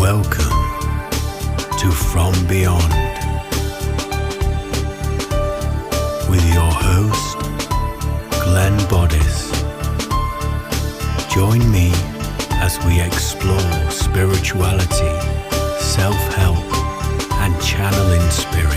Welcome to From Beyond with your host, Glenn Boddice. Join me as we explore spirituality, self-help, and channeling spirit.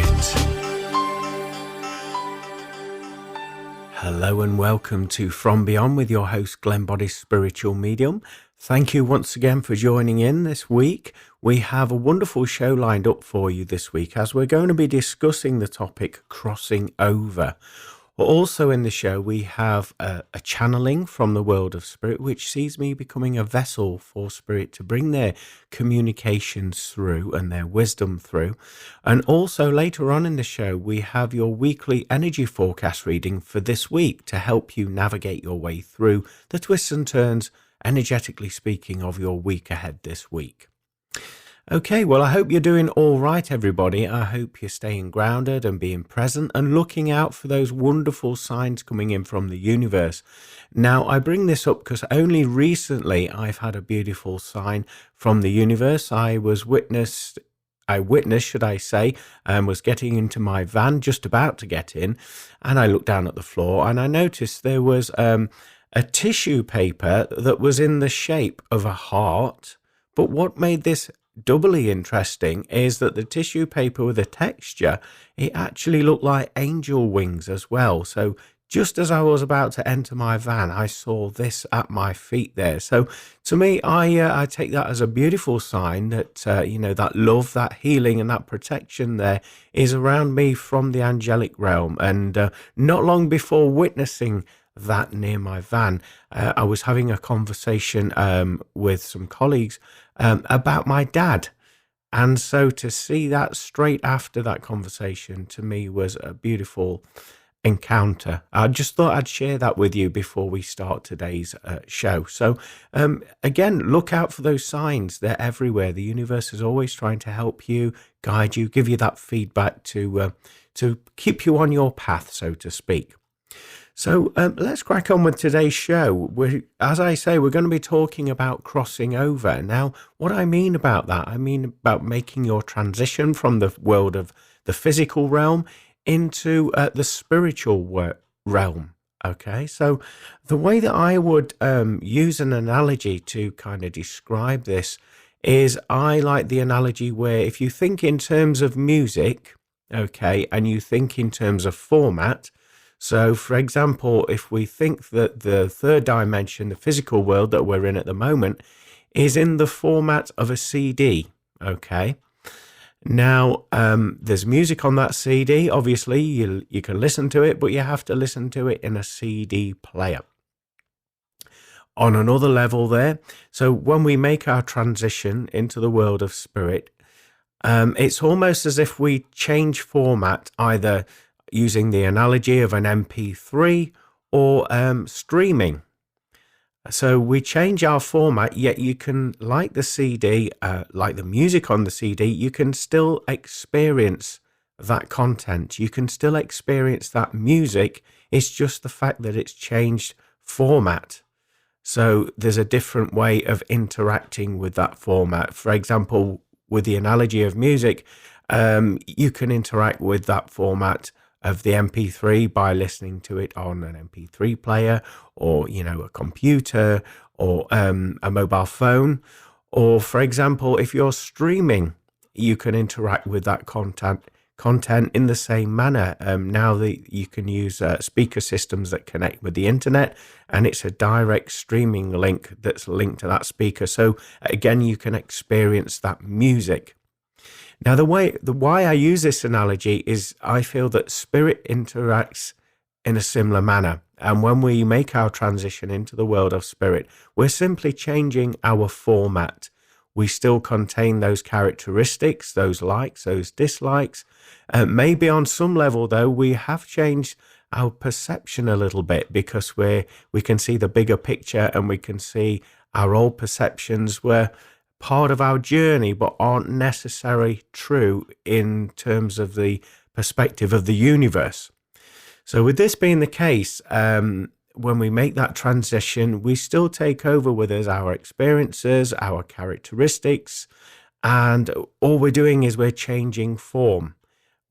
Hello and welcome to From Beyond with your host, Glenn Boddice, spiritual medium. Thank you once again for joining in this week. We have a wonderful show lined up for you this week as we're going to be discussing the topic crossing over. Also in the show, we have a channeling from the world of spirit, which sees me becoming a vessel for spirit to bring their communications through and their wisdom through. And also later on in the show, we have your weekly energy forecast reading for this week to help you navigate your way through the twists and turns, energetically speaking, of your week ahead this week. Okay, well, I hope you're doing all right, everybody. I hope you're staying grounded and being present and looking out for those wonderful signs coming in from the universe. Now, I bring this up because only recently I've had a beautiful sign from the universe. I witnessed, should I say, was getting into my van, just about to get in, and I looked down at the floor and I noticed there was a tissue paper that was in the shape of a heart. But what made this doubly interesting is that the tissue paper with the texture, it actually looked like angel wings as well. So just as I was about to enter my van, I saw this at my feet there. So to me, I take that as a beautiful sign that, that love, that healing and that protection there is around me from the angelic realm. And not long before witnessing that near my van, I was having a conversation with some colleagues about my dad. And so to see that straight after that conversation to me was a beautiful encounter. I just thought I'd share that with you before we start today's show. So again, look out for those signs. They're everywhere. The universe is always trying to help you, guide you, give you that feedback to keep you on your path, so to speak. So let's crack on with today's show. As I say, we're going to be talking about crossing over. Now, what I mean about that, I mean about making your transition from the world of the physical realm into the spiritual realm. Okay, so the way that I would use an analogy to kind of describe this is I like the analogy where if you think in terms of music, okay, and you think in terms of format. So, for example, if we think that the third dimension, the physical world that we're in at the moment, is in the format of a CD, okay? Now, there's music on that CD. Obviously, you can listen to it, but you have to listen to it in a CD player. On another level there, so when we make our transition into the world of spirit, it's almost as if we change format, either using the analogy of an MP3 or streaming. So we change our format, yet you can, like the CD, like the music on the CD, you can still experience that content. You can still experience that music. It's just the fact that it's changed format. So there's a different way of interacting with that format. For example, with the analogy of music, you can interact with that format of the MP3 by listening to it on an MP3 player or, a computer or a mobile phone. Or, for example, if you're streaming, you can interact with that content in the same manner. Now that you can use speaker systems that connect with the internet, and it's a direct streaming link that's linked to that speaker. So again, you can experience that music. Now, the why I use this analogy is I feel that spirit interacts in a similar manner. And when we make our transition into the world of spirit, we're simply changing our format. We still contain those characteristics, those likes, those dislikes. Maybe on some level, though, we have changed our perception a little bit because we can see the bigger picture and we can see our old perceptions were part of our journey, but aren't necessarily true in terms of the perspective of the universe. So with this being the case, when we make that transition, we still take over with us our experiences, our characteristics, And all we're doing is we're changing form.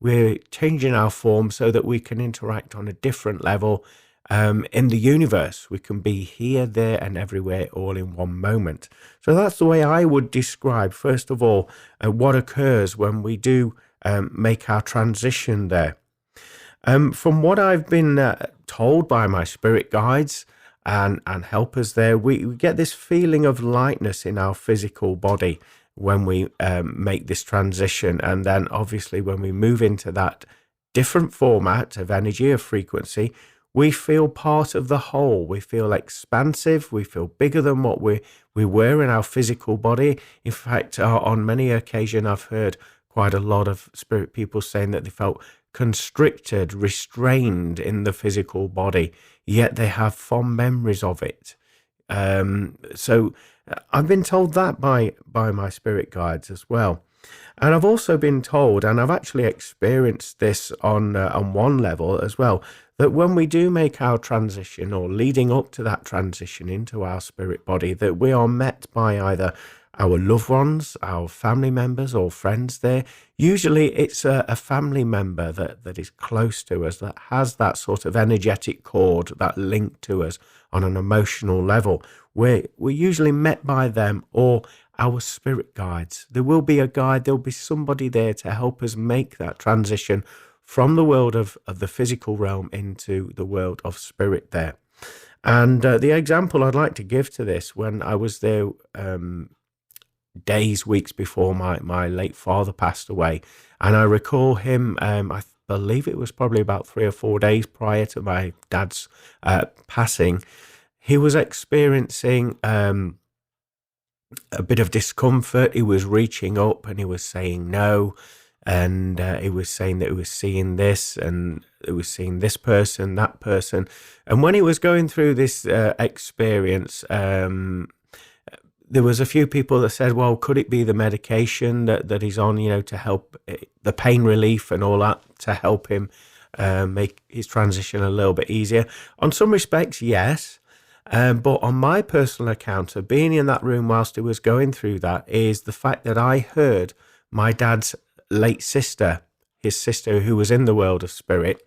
We're changing our form so that we can interact on a different level in the universe. We can be here, there, and everywhere all in one moment. So that's the way I would describe, first of all, what occurs when we do make our transition there. From what I've been told by my spirit guides and helpers there, we get this feeling of lightness in our physical body when we make this transition. And then obviously when we move into that different format of energy, of frequency, we feel part of the whole. We feel expansive. We feel bigger than what we were in our physical body. In fact, on many occasions, I've heard quite a lot of spirit people saying that they felt constricted, restrained in the physical body, yet they have fond memories of it. So I've been told that by my spirit guides as well. And I've also been told, and I've actually experienced this on one level as well, that when we do make our transition or leading up to that transition into our spirit body, that we are met by either our loved ones, our family members or friends there. Usually it's a family member that is close to us, that has that sort of energetic cord, that link to us on an emotional level. We're usually met by them or our spirit guides. There will be a guide, there'll be somebody there to help us make that transition from the world of the physical realm into the world of spirit there. And the example I'd like to give to this, when I was there days, weeks before my late father passed away, and I recall him, I believe it was probably about 3 or 4 days prior to my dad's passing, he was experiencing a bit of discomfort. He was reaching up and he was saying no, and he was saying that he was seeing this and he was seeing this person, that person. And when he was going through this experience, there was a few people that said, well, could it be the medication that he's on, to help the pain relief and all that, to help him make his transition a little bit easier? On some respects, yes. But on my personal account of being in that room whilst he was going through that is the fact that I heard my dad's late sister, his sister who was in the world of spirit,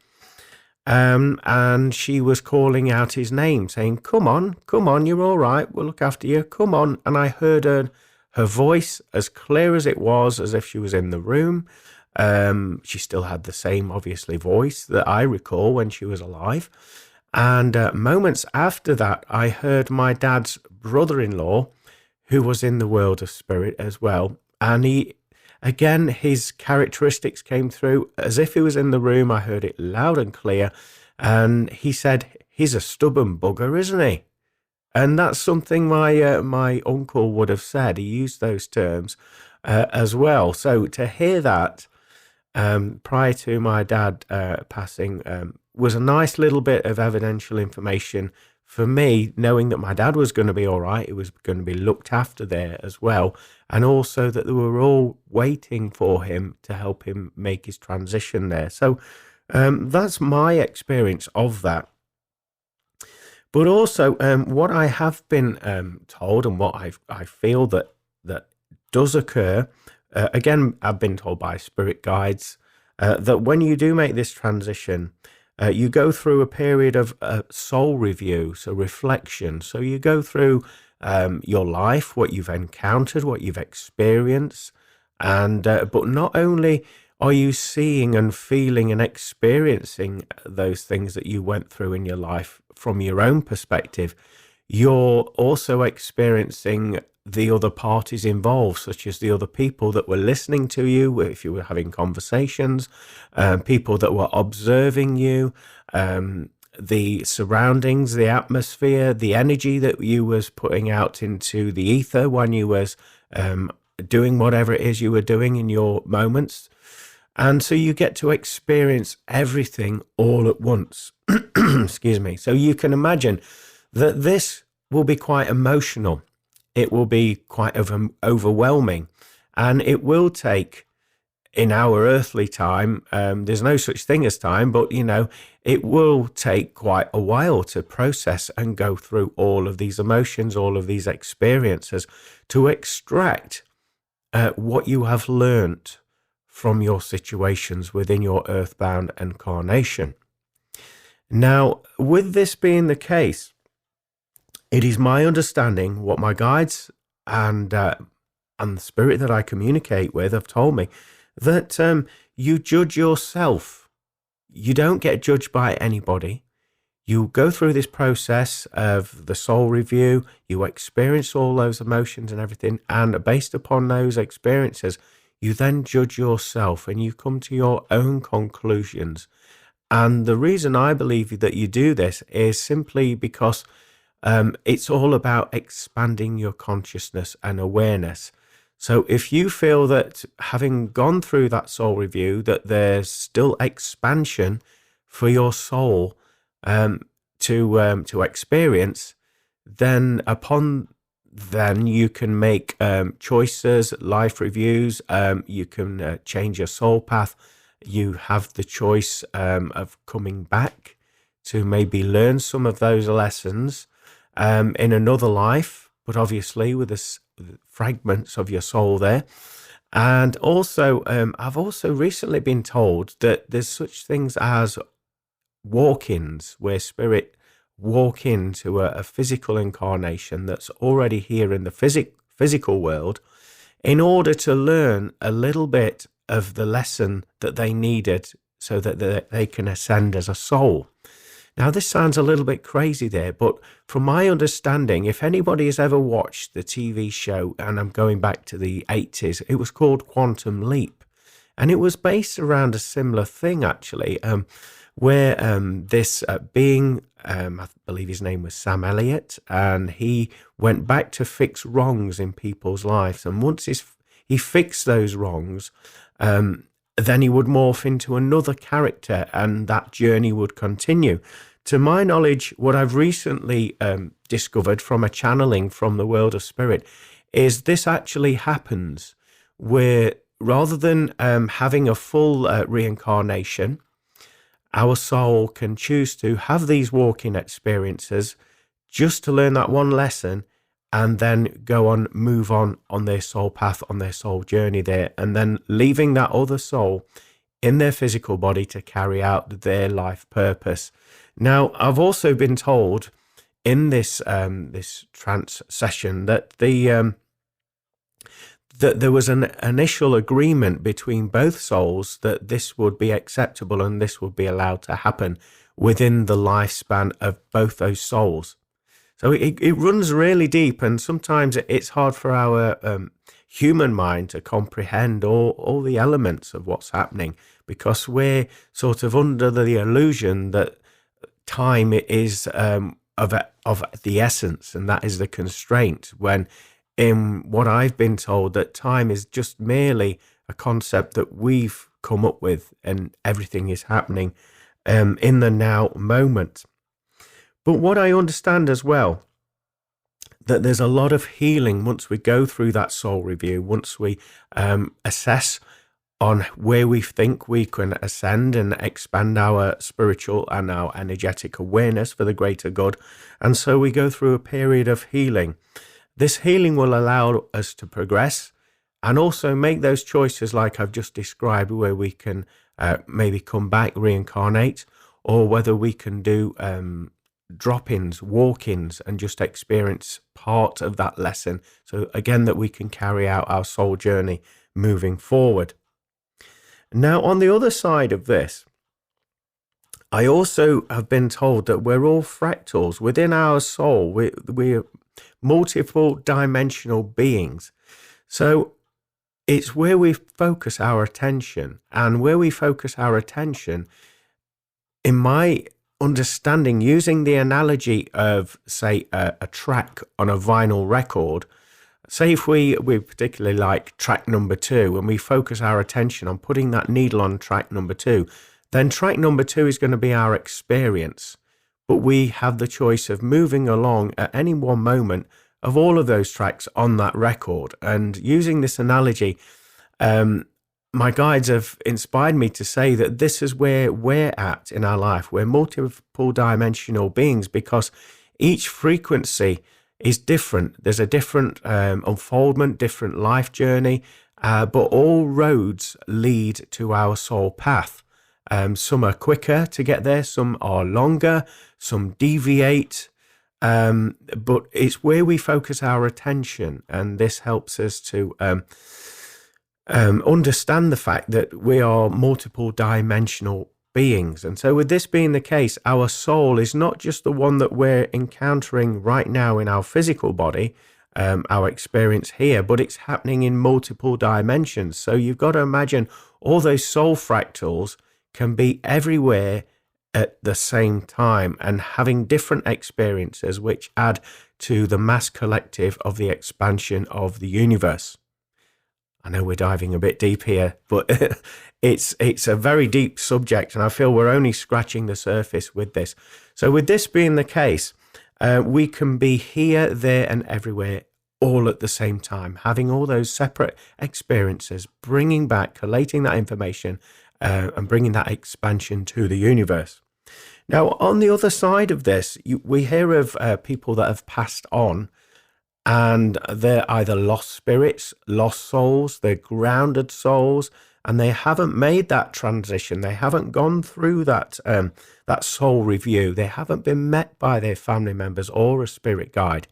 and she was calling out his name, saying, come on, you're all right, we'll look after you, come on. And I heard her voice as clear as it was, as if she was in the room. She still had the same, obviously, voice that I recall when she was alive. And moments after that, I heard my dad's brother-in-law, who was in the world of spirit as well. And his characteristics came through as if he was in the room. I heard it loud and clear. And he said, he's a stubborn bugger, isn't he? And that's something my uncle would have said. He used those terms as well. So to hear that prior to my dad passing was a nice little bit of evidential information for me, knowing that my dad was going to be all right. He was going to be looked after there as well. And also that they were all waiting for him to help him make his transition there. So that's my experience of that. But also what I have been told, and what I feel that does occur, again, I've been told by spirit guides, that when you do make this transition, you go through a period of soul review, so reflection. So you go through your life, what you've encountered, what you've experienced, and but not only are you seeing and feeling and experiencing those things that you went through in your life from your own perspective, you're also experiencing the other parties involved, such as the other people that were listening to you, if you were having conversations, people that were observing you, the surroundings, the atmosphere, the energy that you was putting out into the ether when you was doing whatever it is you were doing in your moments. And so you get to experience everything all at once. Excuse me. So you can imagine that this will be quite emotional. It will be quite overwhelming, and it will take, in our earthly time, there's no such thing as time, but it will take quite a while to process and go through all of these emotions, all of these experiences, to extract what you have learnt from your situations within your earthbound incarnation. Now, with this being the case, it is my understanding what my guides and the spirit that I communicate with have told me that you judge yourself. You don't get judged by anybody. You go through this process of the soul review, you experience all those emotions and everything, and based upon those experiences, you then judge yourself and you come to your own conclusions. And the reason I believe that you do this is simply because it's all about expanding your consciousness and awareness. So if you feel that having gone through that soul review, that there's still expansion for your soul to experience, then you can make choices, life reviews. You can change your soul path. You have the choice of coming back to maybe learn some of those lessons in another life, but obviously with the fragments of your soul there. And also, I've also recently been told that there's such things as walk-ins, where spirit walk into a physical incarnation that's already here in the physical world in order to learn a little bit of the lesson that they needed so that they can ascend as a soul. Now, this sounds a little bit crazy there, but from my understanding, if anybody has ever watched the TV show, and I'm going back to the 80s, it was called Quantum Leap. And it was based around a similar thing, actually, where this being, I believe his name was Sam Elliott, and he went back to fix wrongs in people's lives. And once he fixed those wrongs, then he would morph into another character, and that journey would continue. To my knowledge, what I've recently discovered from a channeling from the world of spirit is this actually happens where rather than having a full reincarnation, our soul can choose to have these walking experiences just to learn that one lesson and then move on their soul path, on their soul journey there, and then leaving that other soul in their physical body to carry out their life purpose. Now, I've also been told in this trance session that that there was an initial agreement between both souls that this would be acceptable and this would be allowed to happen within the lifespan of both those souls. So it runs really deep, and sometimes it's hard for our human mind to comprehend all the elements of what's happening, because we're sort of under the illusion that time is of the essence, and that is the constraint, when in what I've been told, that time is just merely a concept that we've come up with, and everything is happening in the now moment. But what I understand as well, that there's a lot of healing once we go through that soul review, once we assess on where we think we can ascend and expand our spiritual and our energetic awareness for the greater good. And so we go through a period of healing. This healing will allow us to progress and also make those choices like I've just described, where we can maybe come back, reincarnate, or whether we can do drop-ins, walk-ins, and just experience part of that lesson. So again, that we can carry out our soul journey moving forward. Now, on the other side of this, I also have been told that we're all fractals within our soul. We're multiple dimensional beings. So it's where we focus our attention, and where we focus our attention, in my understanding, using the analogy of, say, a track on a vinyl record, say if we particularly like track number 2, and we focus our attention on putting that needle on track number 2, then track number 2 is going to be our experience. But we have the choice of moving along at any one moment of all of those tracks on that record. And using this analogy, my guides have inspired me to say that this is where we're at in our life. We're multiple dimensional beings, because each frequency is different. There's a different unfoldment, different life journey, but all roads lead to our soul path. Some are quicker to get there, some are longer, some deviate, but it's where we focus our attention, and this helps us to understand the fact that we are multiple dimensional beings. And so with this being the case, our soul is not just the one that we're encountering right now in our physical body, our experience here, but it's happening in multiple dimensions. So you've got to imagine all those soul fractals can be everywhere at the same time and having different experiences, which add to the mass collective of the expansion of the universe. I know we're diving a bit deep here, but it's a very deep subject, and I feel we're only scratching the surface with this. So with this being the case, we can be here, there, and everywhere all at the same time, having all those separate experiences, bringing back, collating that information, and bringing that expansion to the universe. Now, on the other side of this, we hear of people that have passed on, and they're either lost spirits, lost souls, they're grounded souls, and they haven't made that transition. They haven't gone through that that soul review. They haven't been met by their family members or a spirit guide.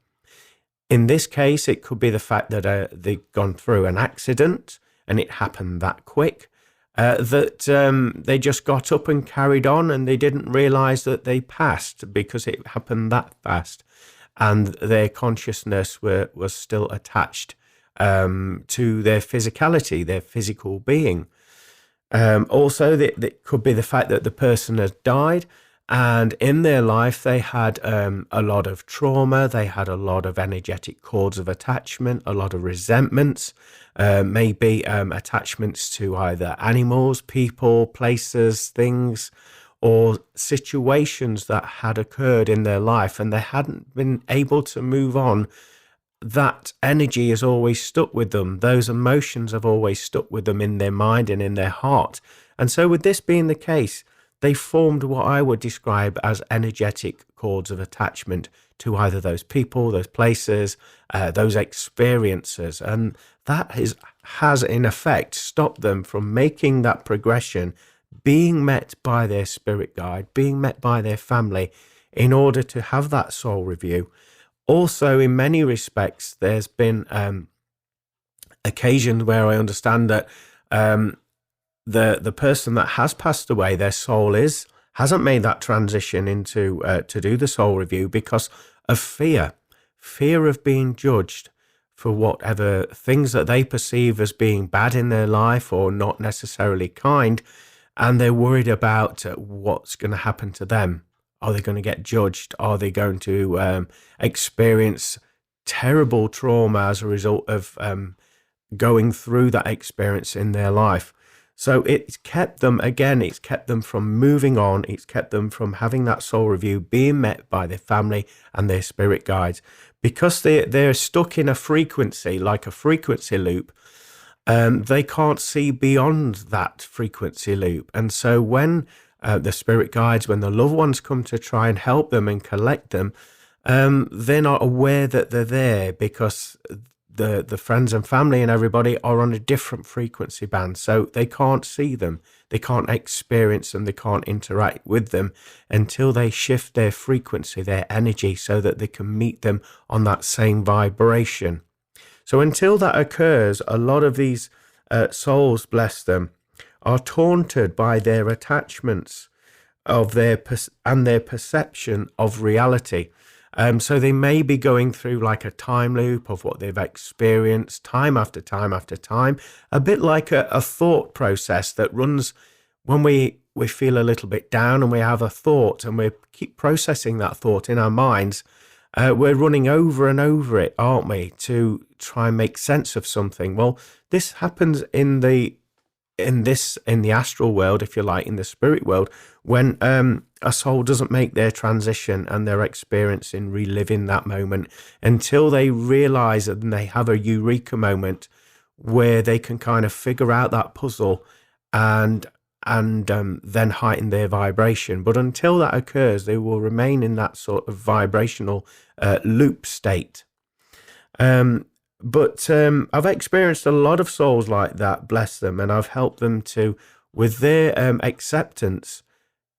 In this case, it could be the fact that they've gone through an accident and it happened that quick, that they just got up and carried on, and they didn't realize that they passed because it happened that fast. And their consciousness was still attached to their physicality, their physical being. Also, it could be the fact that the person has died, and in their life they had a lot of trauma, they had a lot of energetic cords of attachment, a lot of resentments, maybe attachments to either animals, people, places, things, or situations that had occurred in their life, and they hadn't been able to move on. That energy has always stuck with them. Those emotions have always stuck with them in their mind and in their heart. And so with this being the case, they formed what I would describe as energetic cords of attachment to either those people, those places, those experiences. And that has in effect stopped them from making that progression, being met by their spirit guide, being met by their family in order to have that soul review. Also, in many respects, there's been occasions where I understand that the person that has passed away, their soul hasn't made that transition into to do the soul review because of fear of being judged for whatever things that they perceive as being bad in their life or not necessarily kind. And they're worried about what's going to happen to them. Are they going to get judged? Are they going to experience terrible trauma as a result of going through that experience in their life? So it's kept them from moving on. It's kept them from having that soul review, being met by their family and their spirit guides. Because they're stuck in a frequency, like a frequency loop, they can't see beyond that frequency loop. And so when the spirit guides, when the loved ones come to try and help them and collect them, they're not aware that they're there because the friends and family and everybody are on a different frequency band. So they can't see them, they can't experience them, they can't interact with them until they shift their frequency, their energy, so that they can meet them on that same vibration. So until that occurs, a lot of these souls, bless them, are taunted by their attachments of their perception of reality. So they may be going through like a time loop of what they've experienced time after time after time, a bit like a thought process that runs when we feel a little bit down and we have a thought and we keep processing that thought in our minds. We're running over and over it, aren't we, to try and make sense of something. Well, this happens in the astral world, if you like, in the spirit world, when a soul doesn't make their transition and they're experiencing reliving that moment until they realize and they have a eureka moment where they can kind of figure out that puzzle and then heighten their vibration. But until that occurs, they will remain in that sort of vibrational loop state. But I've experienced a lot of souls like that, bless them, and I've helped them to, with their acceptance,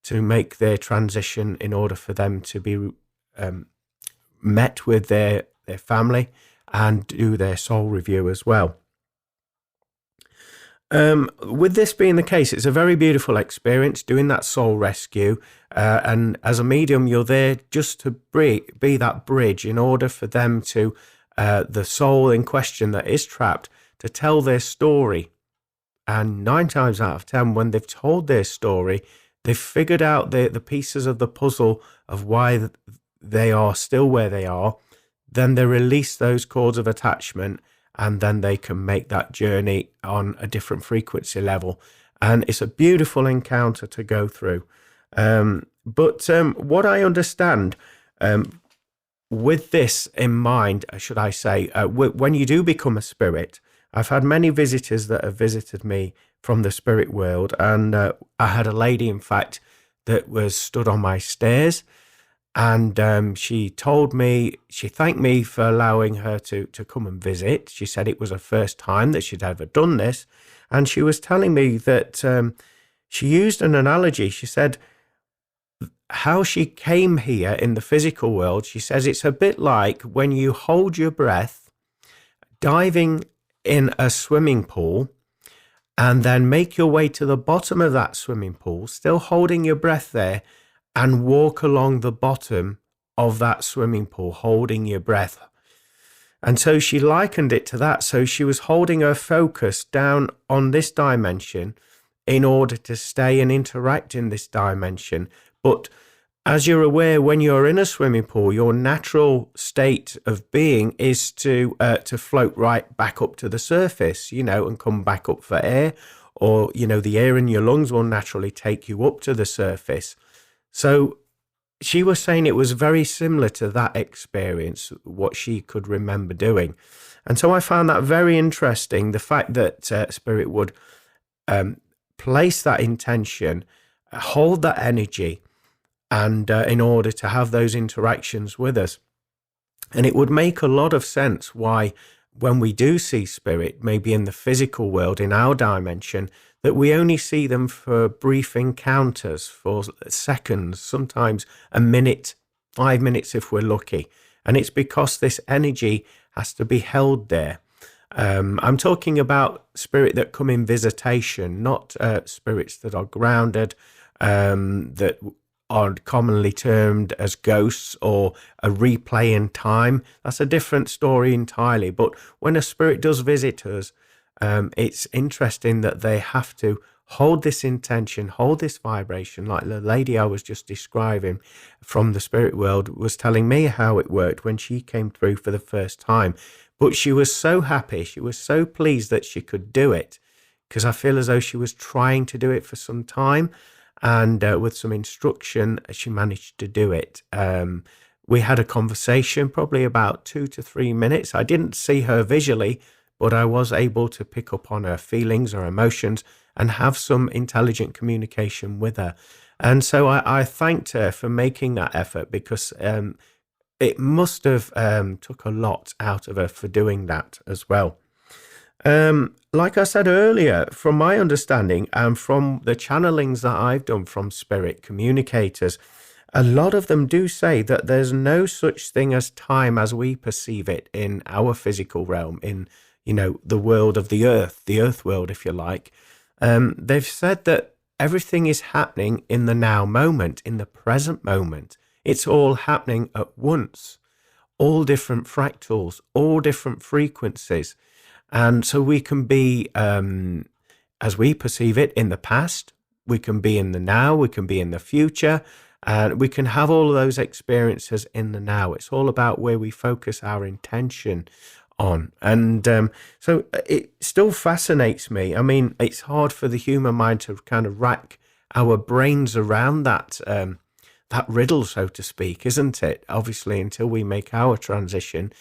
to make their transition in order for them to be met with their family and do their soul review as well. With this being the case, it's a very beautiful experience doing that soul rescue. And as a medium, you're there just to be that bridge in order for them to, the soul in question that is trapped, to tell their story. And 9 times out of 10, when they've told their story, they've figured out the pieces of the puzzle of why they are still where they are. Then they release those cords of attachment, and then they can make that journey on a different frequency level. And it's a beautiful encounter to go through. But what I understand, with this in mind, should I say, when you do become a spirit, I've had many visitors that have visited me from the spirit world. And I had a lady, in fact, that was stood on my stairs. And she told me, she thanked me for allowing her to come and visit. She said it was her first time that she'd ever done this. And she was telling me that she used an analogy. She said how she came here in the physical world. She says it's a bit like when you hold your breath, diving in a swimming pool, and then make your way to the bottom of that swimming pool, still holding your breath there, and walk along the bottom of that swimming pool, holding your breath. And so she likened it to that. So she was holding her focus down on this dimension in order to stay and interact in this dimension. But as you're aware, when you're in a swimming pool, your natural state of being is to float right back up to the surface, and come back up for air, or, the air in your lungs will naturally take you up to the surface. So she was saying it was very similar to that experience, what she could remember doing. And so I found that very interesting, the fact that Spirit would place that intention, hold that energy, and in order to have those interactions with us. And it would make a lot of sense why, when we do see spirit, maybe in the physical world, in our dimension, that we only see them for brief encounters, for seconds, sometimes a minute, 5 minutes if we're lucky. And it's because this energy has to be held there. I'm talking about spirit that come in visitation, not spirits that are grounded, that are commonly termed as ghosts or a replay in time. That's a different story entirely. But when a spirit does visit us, it's interesting that they have to hold this intention, hold this vibration, like the lady I was just describing from the spirit world was telling me how it worked when she came through for the first time. But she was so happy, she was so pleased that she could do it, because I feel as though she was trying to do it for some time, and with some instruction, she managed to do it. We had a conversation, probably about 2 to 3 minutes. I didn't see her visually, but I was able to pick up on her feelings or emotions and have some intelligent communication with her. And so I thanked her for making that effort, because it must have took a lot out of her for doing that as well. Like I said earlier, from my understanding and from the channelings that I've done from spirit communicators, a lot of them do say that there's no such thing as time as we perceive it in our physical realm, in the world of the earth world, if you like. They've said that everything is happening in the now moment, in the present moment. It's all happening at once, all different fractals, all different frequencies. And so we can be, as we perceive it, in the past, we can be in the now, we can be in the future, and we can have all of those experiences in the now. It's all about where we focus our intention on. And so it still fascinates me. I mean, it's hard for the human mind to kind of rack our brains around that riddle, so to speak, isn't it? Obviously, until we make our transition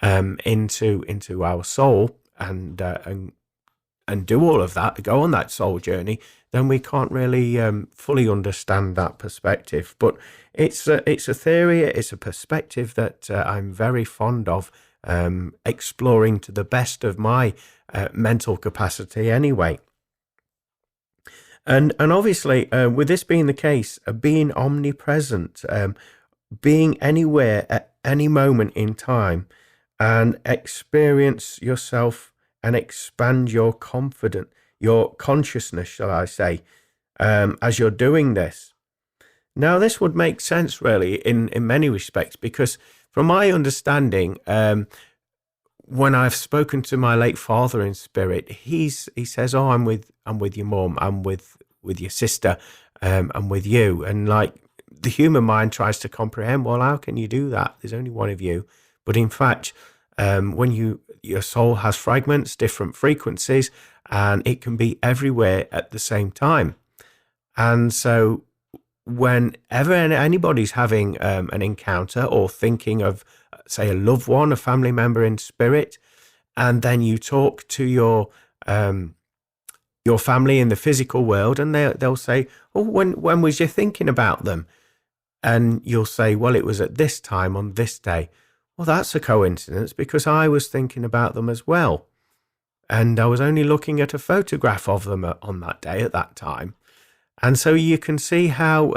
into our soul and do all of that, go on that soul journey, then we can't really fully understand that perspective. But it's a theory, it's a perspective that I'm very fond of exploring to the best of my mental capacity anyway. And obviously, with this being the case, being omnipresent, being anywhere at any moment in time, and experience yourself and expand your consciousness, shall I say, as you're doing this. Now, this would make sense really in many respects, because from my understanding, when I've spoken to my late father in spirit, he says, "Oh, I'm with your mum, I'm with your sister, I'm with you," and like the human mind tries to comprehend, well, how can you do that? There's only one of you. But in fact, when your soul has fragments, different frequencies, and it can be everywhere at the same time. And so whenever anybody's having an encounter or thinking of, say, a loved one, a family member in spirit, and then you talk to your family in the physical world, and they'll say, "Oh, when was you thinking about them?" And you'll say, "Well, it was at this time on this day." Well, that's a coincidence, because I was thinking about them as well. And I was only looking at a photograph of them on that day at that time. And so you can see how,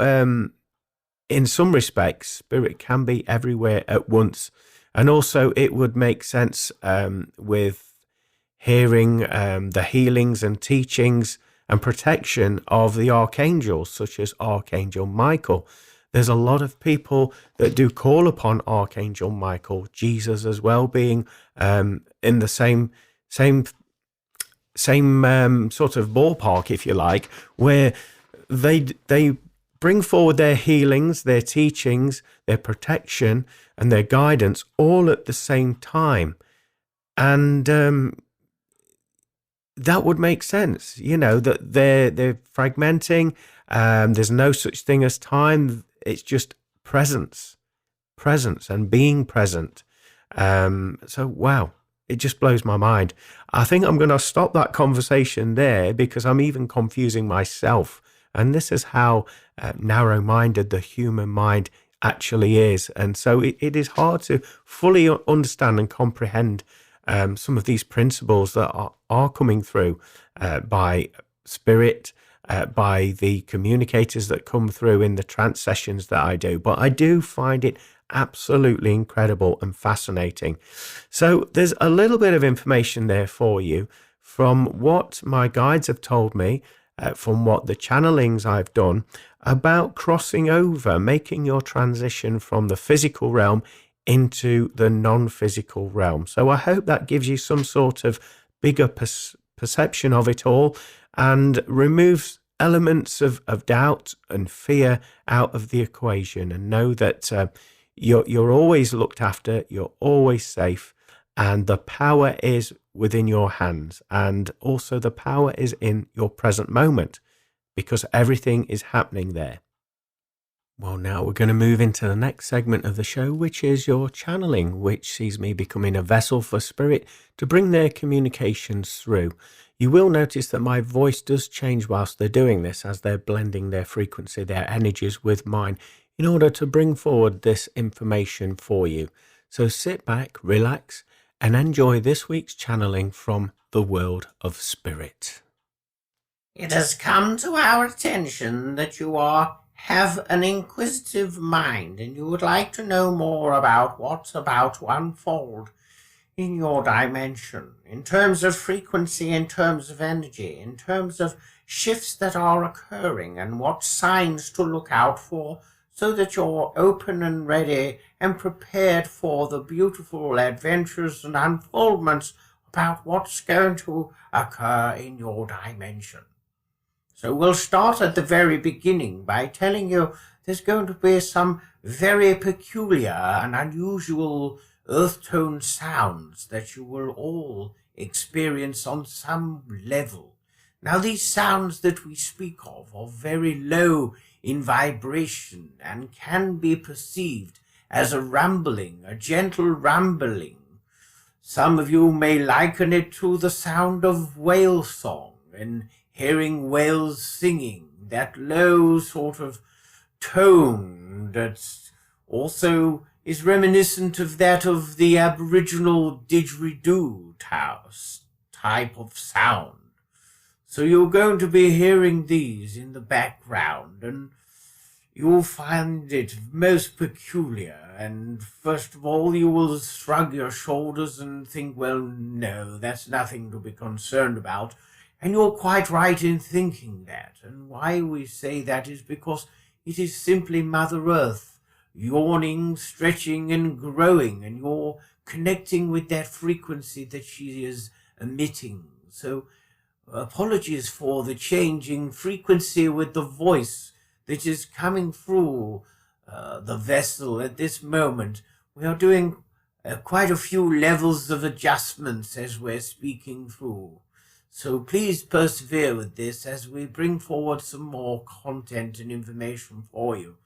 in some respects, spirit can be everywhere at once. And also it would make sense with hearing the healings and teachings and protection of the archangels, such as Archangel Michael. There's a lot of people that do call upon Archangel Michael, Jesus as well, being in the same sort of ballpark, if you like, where they bring forward their healings, their teachings, their protection, and their guidance all at the same time. And that would make sense, that they're fragmenting. There's no such thing as time. It's just presence and being present. So, wow, it just blows my mind. I think I'm going to stop that conversation there, because I'm even confusing myself. And this is how narrow-minded the human mind actually is. And so it is hard to fully understand and comprehend some of these principles that are coming through by spirit, by the communicators that come through in the trance sessions that I do. But I do find it absolutely incredible and fascinating. So there's a little bit of information there for you from what my guides have told me, from what the channelings I've done about crossing over, making your transition from the physical realm into the non-physical realm. So I hope that gives you some sort of bigger perception of it all, and removes elements of doubt and fear out of the equation, and know that you're always looked after, you're always safe, and the power is within your hands, and also the power is in your present moment, because everything is happening there. Well, now we're going to move into the next segment of the show, which is your channeling, which sees me becoming a vessel for spirit to bring their communications through. You will notice that my voice does change whilst they're doing this, as they're blending their frequency, their energies with mine, in order to bring forward this information for you. So sit back, relax, and enjoy this week's channeling from the world of spirit. It has come to our attention that you have an inquisitive mind, and you would like to know more about what's about to unfold in your dimension, in terms of frequency, in terms of energy, in terms of shifts that are occurring, and what signs to look out for, so that you're open and ready and prepared for the beautiful adventures and unfoldments about what's going to occur in your dimension. So we'll start at the very beginning by telling you there's going to be some very peculiar and unusual earth tone sounds that you will all experience on some level. Now, these sounds that we speak of are very low in vibration and can be perceived as a rumbling, a gentle rumbling. Some of you may liken it to the sound of whale song, and hearing whales singing, that low sort of tone that also is reminiscent of that of the Aboriginal didgeridoo type of sound. So you're going to be hearing these in the background, and you'll find it most peculiar. And first of all, you will shrug your shoulders and think, well, no, that's nothing to be concerned about. And you're quite right in thinking that. And why we say that is because it is simply Mother Earth yawning, stretching, and growing, and you're connecting with that frequency that she is emitting. So apologies for the changing frequency with the voice that is coming through the vessel at this moment. We are doing quite a few levels of adjustments as we're speaking through. So please persevere with this as we bring forward some more content and information for you.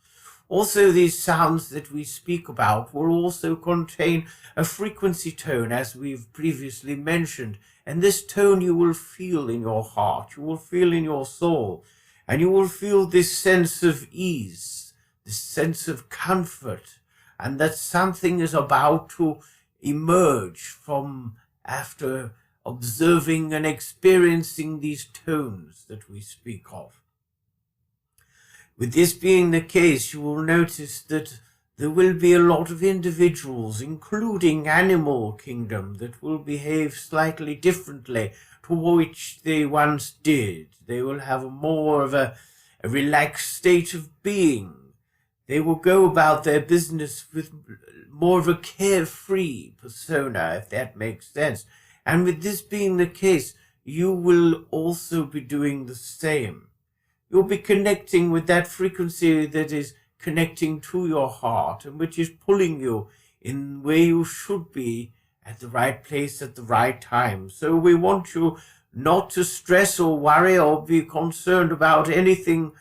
Also, these sounds that we speak about will also contain a frequency tone, as we've previously mentioned. And this tone you will feel in your heart, you will feel in your soul, and you will feel this sense of ease, this sense of comfort, and that something is about to emerge from after observing and experiencing these tones that we speak of. With this being the case, you will notice that there will be a lot of individuals, including animal kingdom, that will behave slightly differently to which they once did. They will have more of a relaxed state of being. They will go about their business with more of a carefree persona, if that makes sense. And with this being the case, you will also be doing the same. You'll be connecting with that frequency that is connecting to your heart and which is pulling you in where you should be at the right place at the right time. So we want you not to stress or worry or be concerned about anything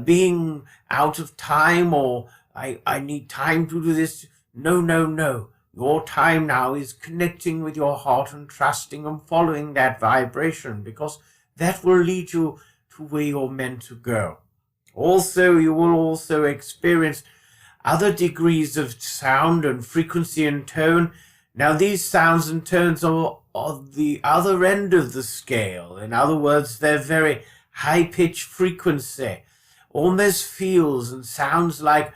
being out of time or I need time to do this. No. Your time now is connecting with your heart and trusting and following that vibration, because that will lead you to where you're meant to go. Also, you will also experience other degrees of sound and frequency and tone. Now, these sounds and tones are the other end of the scale. In other words, they're very high-pitched frequency. Almost feels and sounds like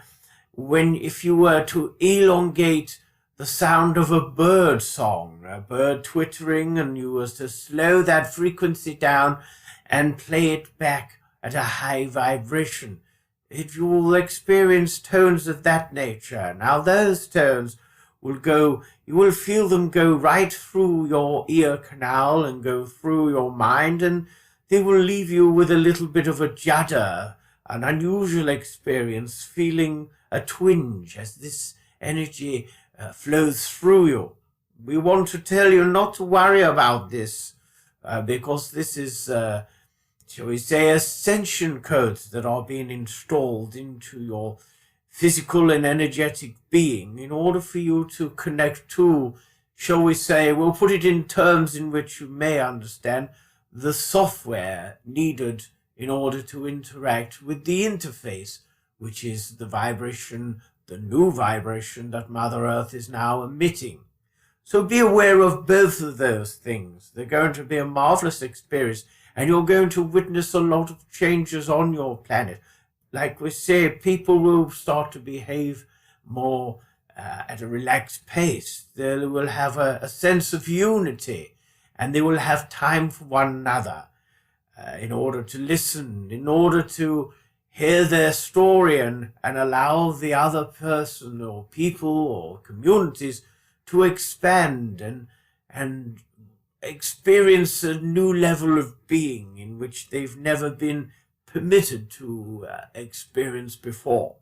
if you were to elongate the sound of a bird song, a bird twittering, and you were to slow that frequency down and play it back at a high vibration. You will experience tones of that nature. Now those tones you will feel them go right through your ear canal and go through your mind, and they will leave you with a little bit of a judder, an unusual experience, feeling a twinge as this energy flows through you. We want to tell you not to worry about this because this is, shall we say, ascension codes that are being installed into your physical and energetic being in order for you to connect to, shall we say, we'll put it in terms in which you may understand, the software needed in order to interact with the interface, which is the vibration, the new vibration that Mother Earth is now emitting. So be aware of both of those things. They're going to be a marvelous experience, and you're going to witness a lot of changes on your planet. Like we say, people will start to behave more at a relaxed pace. They will have a sense of unity, and they will have time for one another in order to listen, in order to hear their story and allow the other person or people or communities to expand and experience a new level of being in which they've never been permitted to experience before.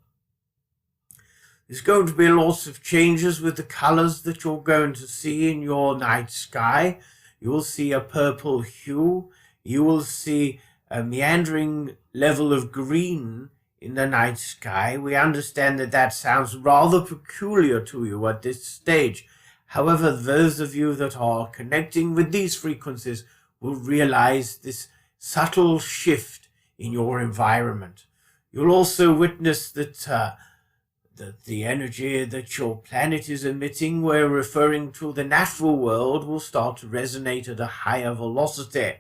There's going to be lots of changes with the colors that you're going to see in your night sky. You'll see a purple hue. You will see a meandering level of green in the night sky. We understand that sounds rather peculiar to you at this stage. However, those of you that are connecting with these frequencies will realize this subtle shift in your environment. You'll also witness that the energy that your planet is emitting, we're referring to the natural world, will start to resonate at a higher velocity.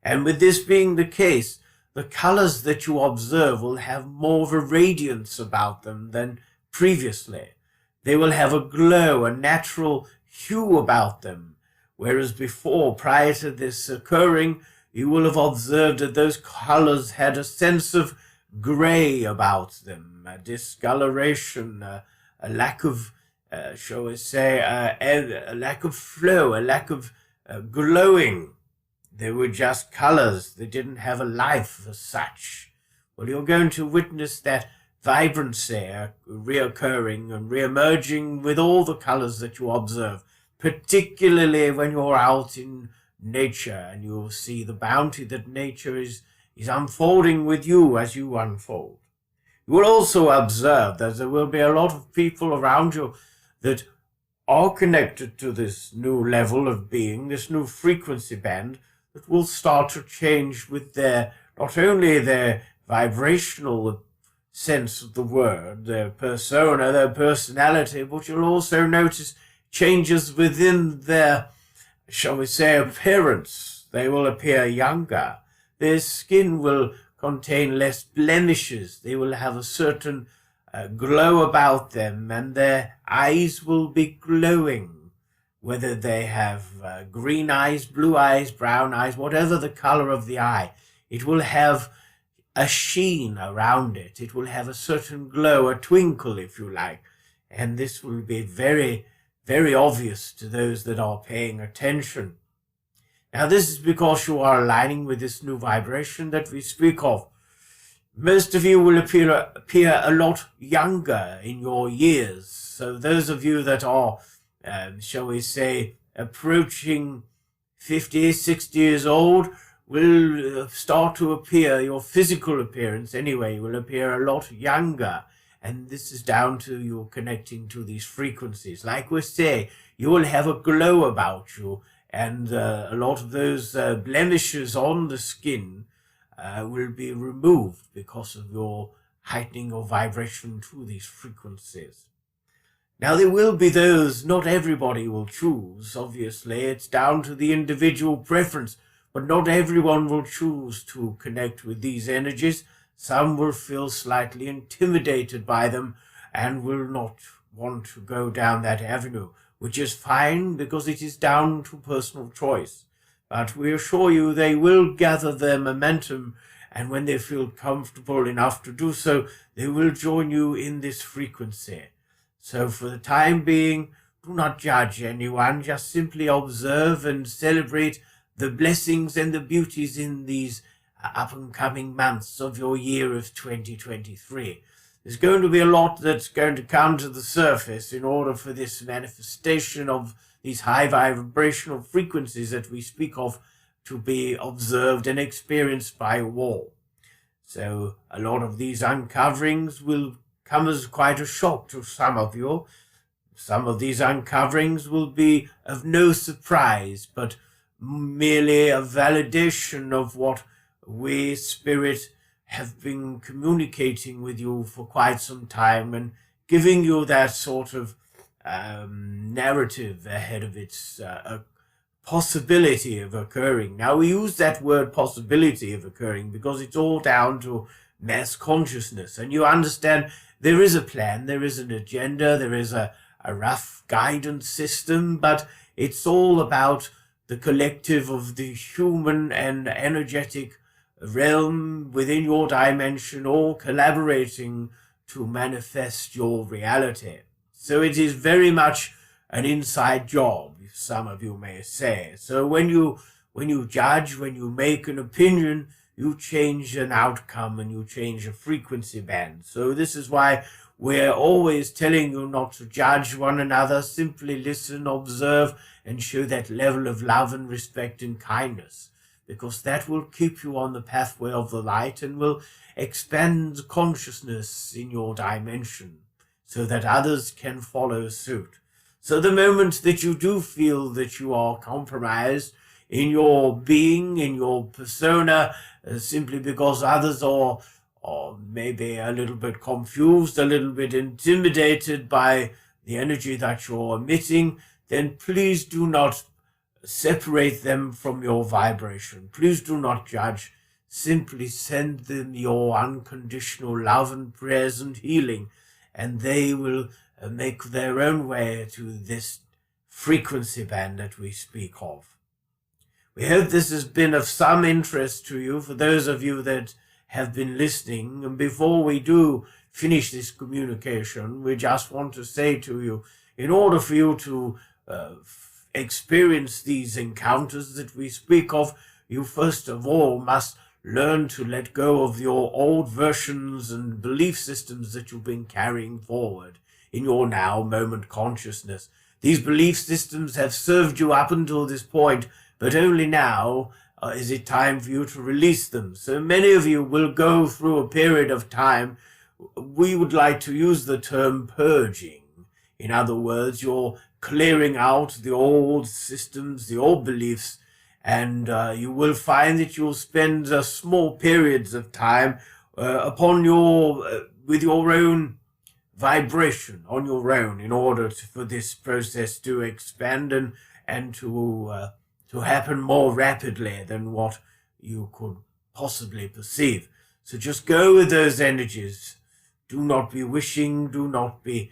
And with this being the case, the colors that you observe will have more of a radiance about them than previously. They will have a glow, a natural hue about them. Whereas before, prior to this occurring, you will have observed that those colors had a sense of gray about them, a discoloration, a lack of, shall we say, a lack of flow, a lack of glowing. They were just colors. They didn't have a life as such. Well, you're going to witness that vibrancy reoccurring and reemerging with all the colors that you observe, particularly when you're out in nature and you'll see the bounty that nature is unfolding with you as you unfold. You will also observe that there will be a lot of people around you that are connected to this new level of being, this new frequency band, that will start to change with their, not only their vibrational sense of the word, their persona, their personality, but you'll also notice changes within their, shall we say, appearance. They will appear younger. Their skin will contain less blemishes. They will have a certain glow about them, and their eyes will be glowing. Whether they have green eyes, blue eyes, brown eyes, whatever the color of the eye, it will have a sheen around it. It will have a certain glow, a twinkle, if you like. And this will be very, very obvious to those that are paying attention. Now, this is because you are aligning with this new vibration that we speak of. Most of you will appear a lot younger in your years. So those of you that are shall we say, approaching 50, 60 years old, will start to appear, your physical appearance anyway, will appear a lot younger. And this is down to you connecting to these frequencies. Like we say, you will have a glow about you, and a lot of those blemishes on the skin will be removed because of your heightening your vibration to these frequencies. Now, there will be those, not everybody will choose, obviously, it's down to the individual preference, but not everyone will choose to connect with these energies. Some will feel slightly intimidated by them and will not want to go down that avenue, which is fine because it is down to personal choice. But we assure you they will gather their momentum, and when they feel comfortable enough to do so, they will join you in this frequency. So for the time being, do not judge anyone, just simply observe and celebrate the blessings and the beauties in these up-and-coming months of your year of 2023. There's going to be a lot that's going to come to the surface in order for this manifestation of these high vibrational frequencies that we speak of to be observed and experienced by all. So a lot of these uncoverings will come as quite a shock to some of you. Some of these uncoverings will be of no surprise, but merely a validation of what we, Spirit, have been communicating with you for quite some time and giving you that sort of narrative ahead of its possibility of occurring. Now, we use that word possibility of occurring because it's all down to mass consciousness, and you understand there is a plan, there is an agenda, there is a rough guidance system, but it's all about the collective of the human and energetic realm within your dimension, all collaborating to manifest your reality. So it is very much an inside job, some of you may say. So when you judge, when you make an opinion, you change an outcome and you change a frequency band. So this is why we're always telling you not to judge one another. Simply listen, observe, and show that level of love and respect and kindness, because that will keep you on the pathway of the light and will expand consciousness in your dimension so that others can follow suit. So the moment that you do feel that you are compromised, in your being, in your persona, simply because others are or maybe a little bit confused, a little bit intimidated by the energy that you're emitting, then please do not separate them from your vibration. Please do not judge. Simply send them your unconditional love and prayers and healing, and they will make their own way to this frequency band that we speak of. We hope this has been of some interest to you, for those of you that have been listening. And before we do finish this communication, we just want to say to you, in order for you to experience these encounters that we speak of, you first of all must learn to let go of your old versions and belief systems that you've been carrying forward in your now moment consciousness. These belief systems have served you up until this point, but only now is it time for you to release them. So many of you will go through a period of time. We would like to use the term purging. In other words, you're clearing out the old systems, the old beliefs, and you will find that you'll spend small periods of time with your own vibration on your own, in order for this process to expand and to happen more rapidly than what you could possibly perceive. So just go with those energies. Do not be wishing, do not be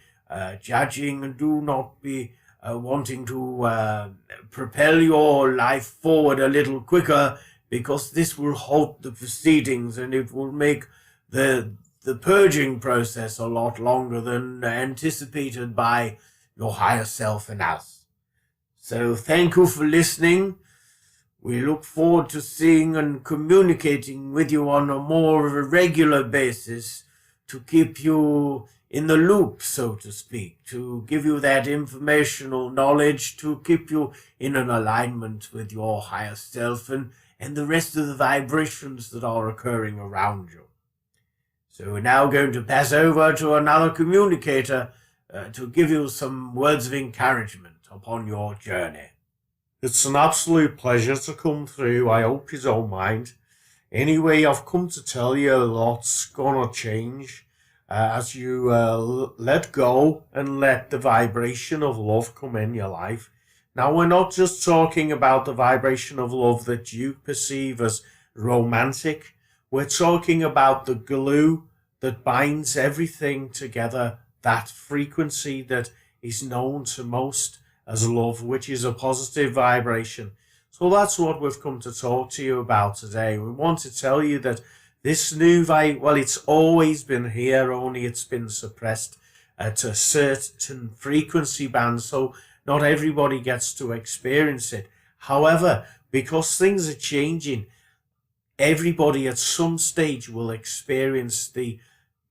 judging, and do not be wanting to propel your life forward a little quicker, because this will halt the proceedings and it will make the purging process a lot longer than anticipated by your higher self and us. So thank you for listening. We look forward to seeing and communicating with you on a more regular basis, to keep you in the loop, so to speak, to give you that informational knowledge, to keep you in an alignment with your higher self and the rest of the vibrations that are occurring around you. So we're now going to pass over to another communicator to give you some words of encouragement upon your journey. It's an absolute pleasure to come through. I hope you don't mind. Anyway, I've come to tell you a lot's gonna change as you let go and let the vibration of love come in your life. Now, we're not just talking about the vibration of love that you perceive as romantic. We're talking about the glue that binds everything together, that frequency that is known to most as love, which is a positive vibration. So that's what we've come to talk to you about today. We want to tell you that this new it's always been here, only it's been suppressed at a certain frequency band, so not everybody gets to experience it. However, because things are changing, everybody at some stage will experience the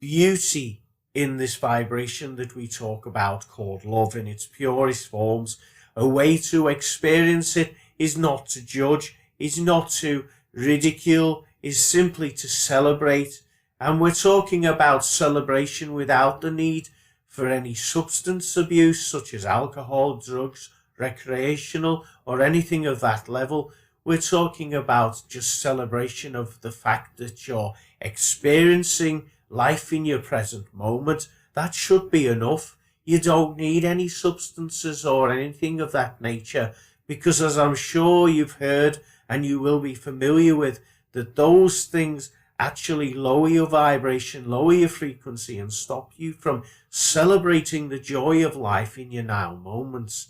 beauty in this vibration that we talk about, called love in its purest forms. A way to experience it is not to judge, is not to ridicule, is simply to celebrate. And we're talking about celebration without the need for any substance abuse, such as alcohol, drugs, recreational, or anything of that level. We're talking about just celebration of the fact that you're experiencing life in your present moment. That should be enough. You don't need any substances or anything of that nature, because as I'm sure you've heard and you will be familiar with, that those things actually lower your vibration, lower your frequency, and stop you from celebrating the joy of life in your now moments.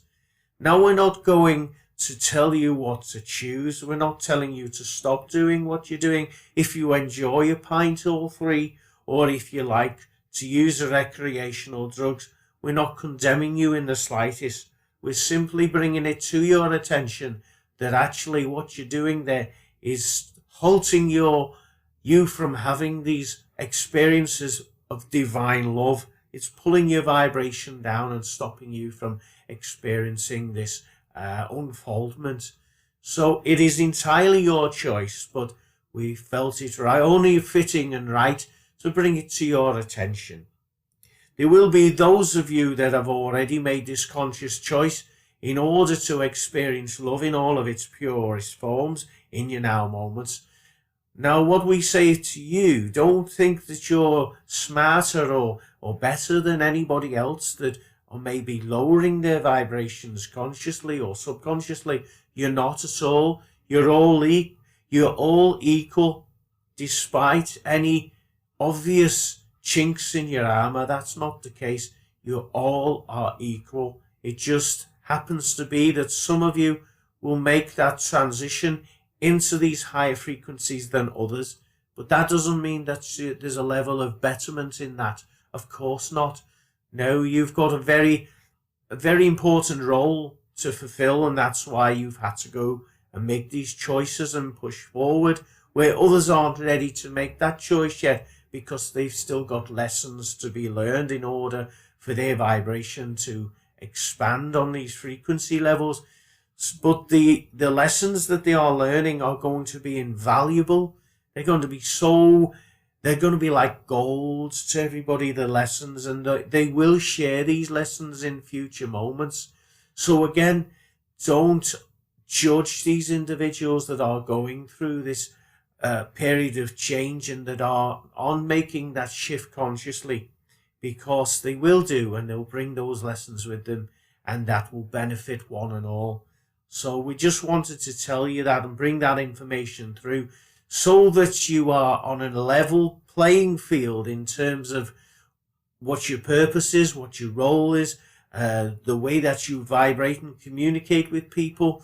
Now, we're not going to tell you what to choose. We're not telling you to stop doing what you're doing if you enjoy a pint or three, or if you like to use recreational drugs. We're not condemning you in the slightest. We're simply bringing it to your attention that actually what you're doing there is halting you from having these experiences of divine love. It's pulling your vibration down and stopping you from experiencing this unfoldment. So it is entirely your choice, but we felt it right, only fitting and right, to bring it to your attention. There will be those of you that have already made this conscious choice in order to experience love in all of its purest forms in your now moments. Now, what we say to you, don't think that you're smarter or better than anybody else that are maybe lowering their vibrations consciously or subconsciously. You're not at all. You're all equal, despite any obvious chinks in your armor. That's not the case. You all are equal. It just happens to be that some of you will make that transition into these higher frequencies than others, but that doesn't mean that there's a level of betterment in that. Of course not. No, you've got a very important role to fulfill, and that's why you've had to go and make these choices and push forward where others aren't ready to make that choice yet, because they've still got lessons to be learned in order for their vibration to expand on these frequency levels. But the lessons that they are learning are going to be invaluable. They're going to be like gold to everybody, the lessons, and they will share these lessons in future moments. So again, don't judge these individuals that are going through this period of change and that are on making that shift consciously, because they will do, and they'll bring those lessons with them, and that will benefit one and all. So we just wanted to tell you that and bring that information through so that you are on a level playing field in terms of what your purpose is, what your role is, the way that you vibrate and communicate with people.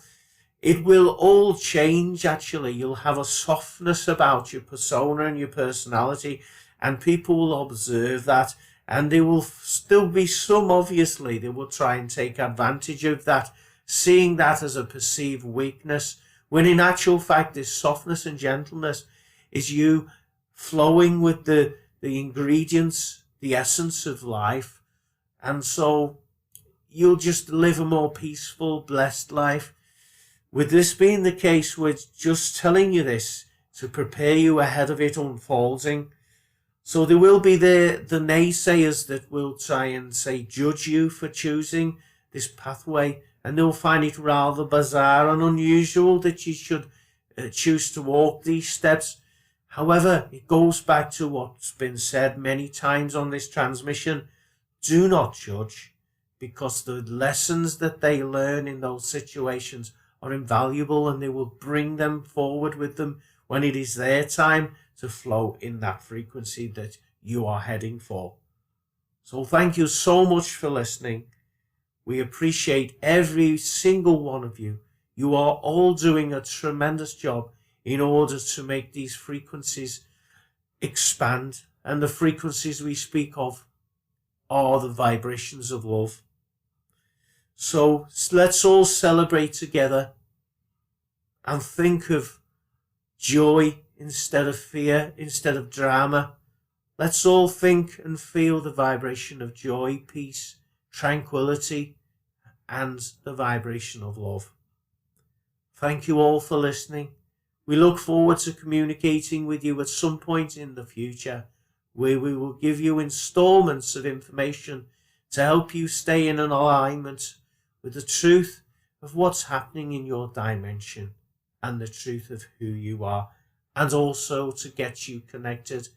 It will all change, actually. You'll have a softness about your persona and your personality, and people will observe that, and there will still be some, obviously, they will try and take advantage of that, seeing that as a perceived weakness, when in actual fact this softness and gentleness is you flowing with the ingredients, the essence of life. And so you'll just live a more peaceful, blessed life. With this being the case, we're just telling you this to prepare you ahead of it unfolding. So there will be the naysayers that will try and judge you for choosing this pathway, and they'll find it rather bizarre and unusual that you should choose to walk these steps. However, it goes back to what's been said many times on this transmission. Do not judge, because the lessons that they learn in those situations are invaluable, and they will bring them forward with them when it is their time to flow in that frequency that you are heading for. So thank you so much for listening. We appreciate every single one of you. You are all doing a tremendous job in order to make these frequencies expand. And the frequencies we speak of are the vibrations of love. So let's all celebrate together and think of joy instead of fear, instead of drama. Let's all think and feel the vibration of joy, peace, tranquility, and the vibration of love. Thank you all for listening. We look forward to communicating with you at some point in the future, where we will give you installments of information to help you stay in an alignment with the truth of what's happening in your dimension and the truth of who you are, and also to get you connected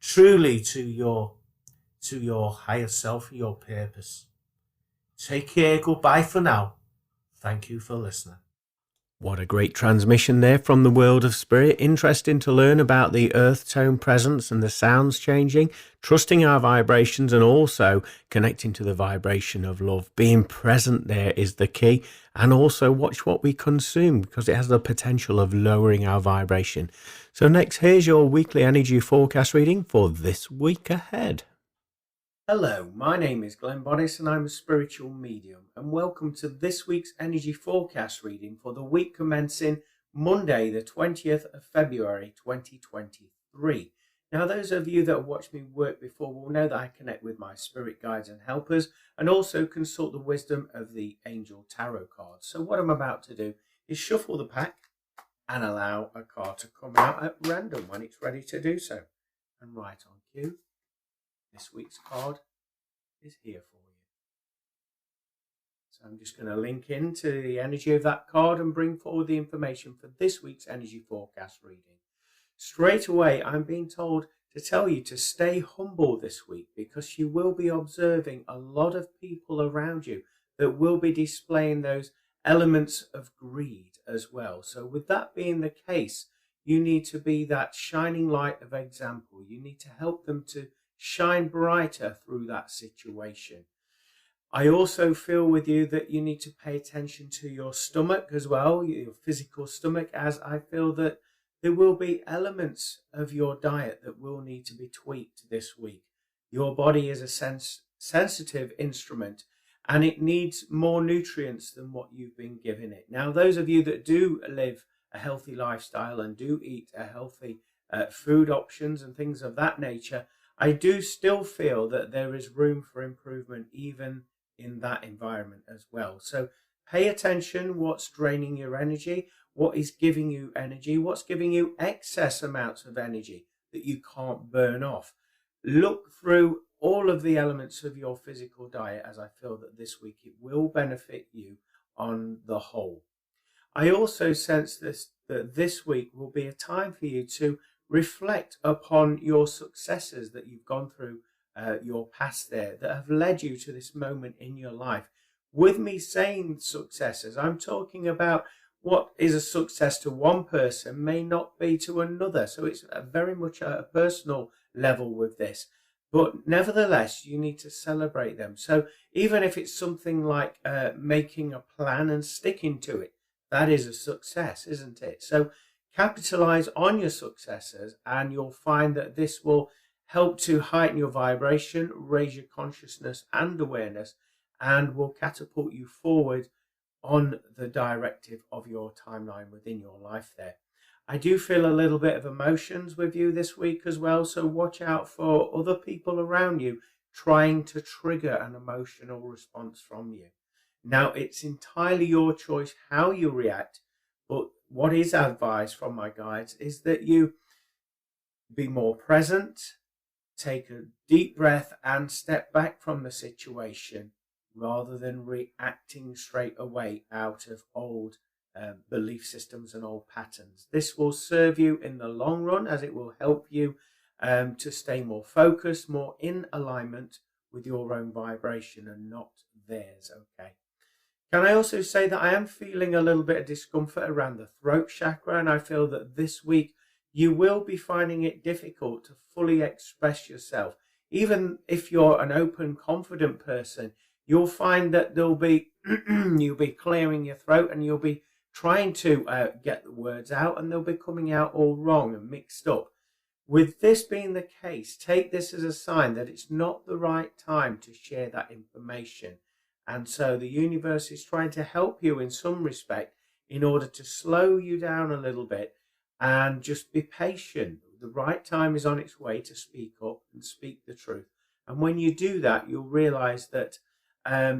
truly to your higher self, your purpose. Take care. Goodbye for now. Thank you for listening. What a great transmission there from the world of spirit. Interesting to learn about the earth tone presence and the sounds changing, trusting our vibrations, and also connecting to the vibration of love. Being present there is the key, and also watch what we consume, because it has the potential of lowering our vibration. So next, here's your weekly energy forecast reading for this week ahead. Hello, my name is Glenn Boddice and I'm a spiritual medium, and welcome to this week's energy forecast reading for the week commencing Monday the 20th of February 2023. Now, those of you that have watched me work before will know that I connect with my spirit guides and helpers, and also consult the wisdom of the angel tarot cards. So what I'm about to do is shuffle the pack and allow a card to come out at random when it's ready to do so. And right on cue, this week's card is here for you. So So I'm just going to link into the energy of that card and bring forward the information for this week's energy forecast reading. Straight away, I'm being told to tell you to stay humble this week, because you will be observing a lot of people around you that will be displaying those elements of greed as well. So with that being the case, you need to be that shining light of example. You need to help them to shine brighter through that situation. I also feel with you that you need to pay attention to your stomach as well, your physical stomach, as I feel that there will be elements of your diet that will need to be tweaked this week. Your body is a sensitive instrument, and it needs more nutrients than what you've been giving it. Now, those of you that do live a healthy lifestyle and do eat a healthy food options and things of that nature, I do still feel that there is room for improvement even in that environment as well. So pay attention what's draining your energy, what is giving you energy, what's giving you excess amounts of energy that you can't burn off. Look through all of the elements of your physical diet, as I feel that this week it will benefit you on the whole. I also sense that this week will be a time for you to reflect upon your successes that you've gone through your past there that have led you to this moment in your life. With me saying successes, I'm talking about what is a success to one person may not be to another. So it's very much a personal level with this. But nevertheless, you need to celebrate them. So even if it's something like making a plan and sticking to it, that is a success, isn't it? So capitalize on your successes, and you'll find that this will help to heighten your vibration, raise your consciousness and awareness, and will catapult you forward on the directive of your timeline within your life there. I do feel a little bit of emotions with you this week as well, so watch out for other people around you trying to trigger an emotional response from you. Now, it's entirely your choice how you react, but what is advised from my guides is that you be more present, take a deep breath and step back from the situation rather than reacting straight away out of old belief systems and old patterns. This will serve you in the long run, as it will help you to stay more focused, more in alignment with your own vibration and not theirs. Okay. Can I also say that I am feeling a little bit of discomfort around the throat chakra, and I feel that this week you will be finding it difficult to fully express yourself. Even if you're an open, confident person, you'll find that there'll be you'll be clearing your throat and you'll be trying to get the words out, and they'll be coming out all wrong and mixed up. With this being the case, take this as a sign that it's not the right time to share that information. And so the universe is trying to help you in some respect in order to slow you down a little bit and just be patient. The right time is on its way to speak up and speak the truth. And when you do that, you'll realize that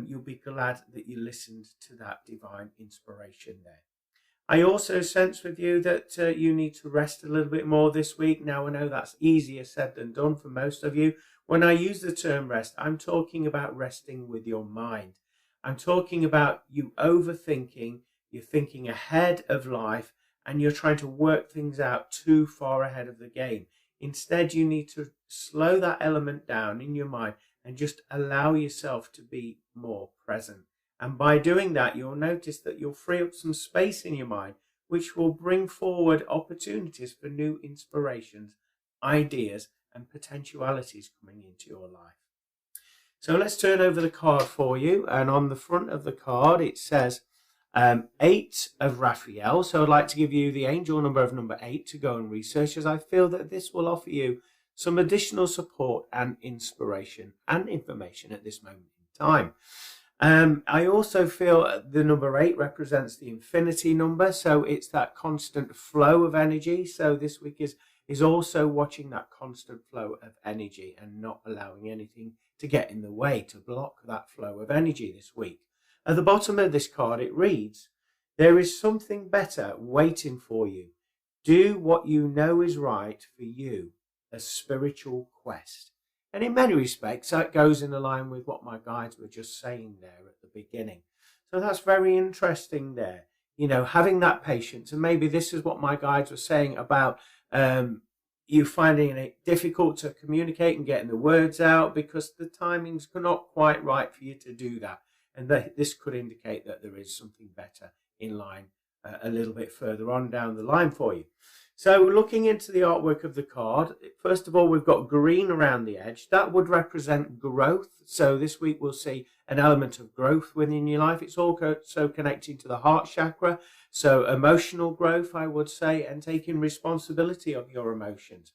you'll be glad that you listened to that divine inspiration there. I also sense with you that you need to rest a little bit more this week. Now, I know that's easier said than done for most of you. When I use the term rest, I'm talking about resting with your mind. I'm talking about you overthinking, you're thinking ahead of life, and you're trying to work things out too far ahead of the game. Instead, you need to slow that element down in your mind and just allow yourself to be more present. And by doing that, you'll notice that you'll free up some space in your mind, which will bring forward opportunities for new inspirations, ideas, and potentialities coming into your life. So let's turn over the card for you. And on the front of the card, it says 8 of Raphael. So I'd like to give you the angel number of number 8 to go and research, as I feel that this will offer you some additional support and inspiration and information at this moment in time. I also feel the number 8 represents the infinity number. So it's that constant flow of energy. So this week is also watching that constant flow of energy and not allowing anything to get in the way, to block that flow of energy this week. At the bottom of this card, it reads, "There is something better waiting for you. Do what you know is right for you, a spiritual quest." And in many respects, that goes in line with what my guides were just saying there at the beginning. So that's very interesting there, having that patience. And maybe this is what my guides were saying about you finding it difficult to communicate and getting the words out because the timing's not quite right for you to do that. And this could indicate that there is something better in line a little bit further on down the line for you. So looking into the artwork of the card, first of all, we've got green around the edge. That would represent growth. So this week we'll see an element of growth within your life. It's also connecting to the heart chakra. So emotional growth, I would say, and taking responsibility of your emotions.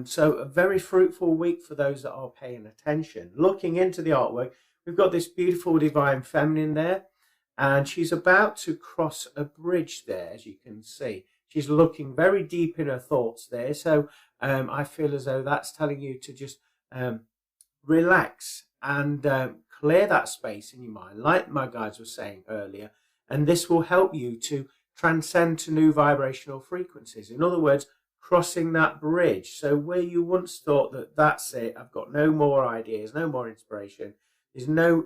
So a very fruitful week for those that are paying attention. Looking into the artwork, we've got this beautiful divine feminine there, and she's about to cross a bridge there, as you can see. She's looking very deep in her thoughts there. So I feel as though that's telling you to just relax and clear that space in your mind, like my guides were saying earlier. And this will help you to transcend to new vibrational frequencies. In other words, crossing that bridge. So where you once thought that that's it, I've got no more ideas, no more inspiration, there's no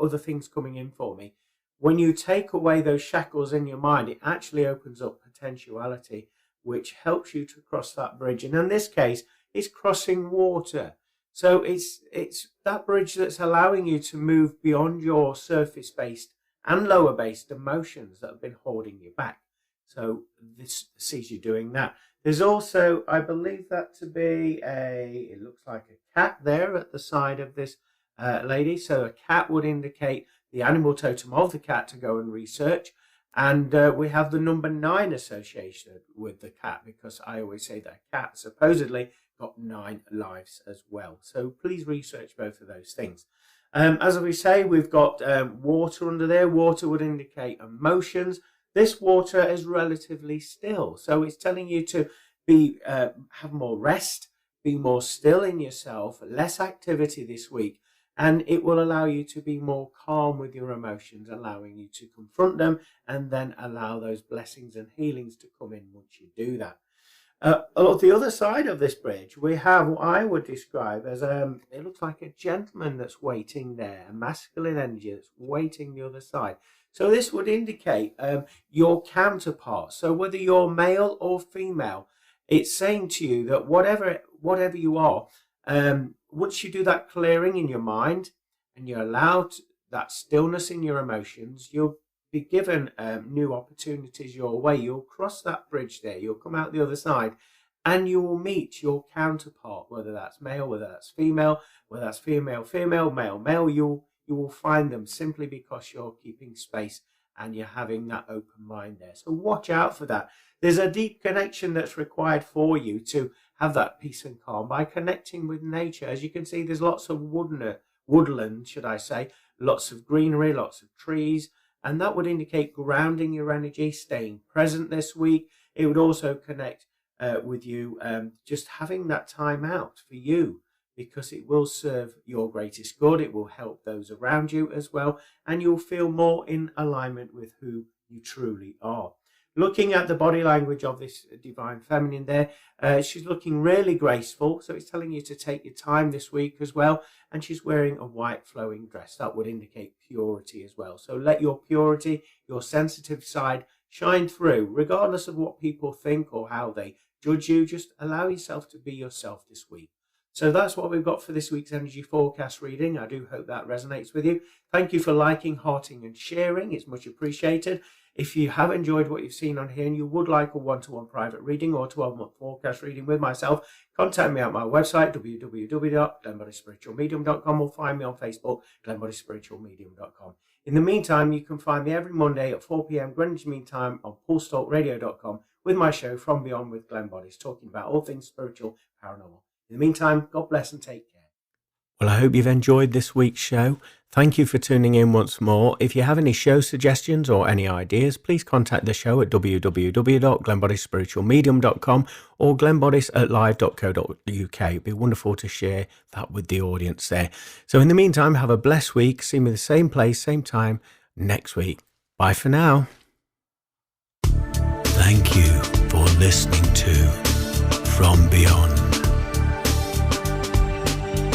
other things coming in for me. When you take away those shackles in your mind, it actually opens up potentiality, which helps you to cross that bridge. And in this case, it's crossing water. So it's that bridge that's allowing you to move beyond your surface-based and lower-based emotions that have been holding you back. So this sees you doing that. There's also, I believe that to be it looks like a cat there at the side of this lady. So a cat would indicate the animal totem of the cat to go and research. And we have the number 9 associated with the cat, because I always say that a cat supposedly got 9 lives as well. So please research both of those things. As we say, we've got water under there. Water would indicate emotions. This water is relatively still. So it's telling you to be have more rest, be more still in yourself, less activity this week. And it will allow you to be more calm with your emotions, allowing you to confront them and then allow those blessings and healings to come in once you do that. On the other side of this bridge, we have what I would describe as it looks like a gentleman that's waiting there, a masculine energy that's waiting the other side. So this would indicate your counterpart. So whether you're male or female, it's saying to you that whatever you are, once you do that clearing in your mind and you're allowed that stillness in your emotions, you'll be given new opportunities your way. You'll cross that bridge there. You'll come out the other side and you will meet your counterpart, whether that's male, whether that's female, whether that's female, male. You will find them simply because you're keeping space and you're having that open mind there. So watch out for that. There's a deep connection that's required for you to have that peace and calm by connecting with nature. As you can see, there's lots of woodland, should I say, lots of greenery, lots of trees, and that would indicate grounding your energy, staying present this week. It would also connect with you just having that time out for you, because it will serve your greatest good. It will help those around you as well, and you'll feel more in alignment with who you truly are. Looking at the body language of this divine feminine there, she's looking really graceful. So it's telling you to take your time this week as well. And she's wearing a white flowing dress. That would indicate purity as well. So let your purity, your sensitive side shine through, regardless of what people think or how they judge you. Just allow yourself to be yourself this week. So that's what we've got for this week's energy forecast reading. I do hope that resonates with you. Thank you for liking, hearting and sharing. It's much appreciated. If you have enjoyed what you've seen on here and you would like a one-to-one private reading or 12-month forecast reading with myself, contact me at my website, www.glenboddicespiritualmedium.com, or find me on Facebook, glenboddicespiritualmedium.com. In the meantime, you can find me every Monday at 4 p.m. Greenwich Mean Time on pulsetalkradio.com with my show From Beyond with Glenn Boddice, talking about all things spiritual, paranormal. In the meantime, God bless and take care. Well, I hope you've enjoyed this week's show. Thank you for tuning in once more. If you have any show suggestions or any ideas, please contact the show at www.glenboddicespiritualmedium.com or glennboddice@live.co.uk. It'd be wonderful to share that with the audience there. So in the meantime, have a blessed week. See me the same place, same time next week. Bye for now. Thank you for listening to From Beyond.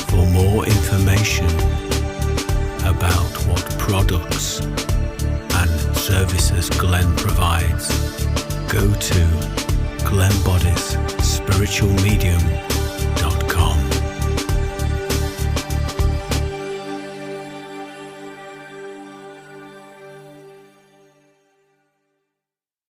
For more information about what products, services Glenn provides, go to Glenn Boddice Spiritual Medium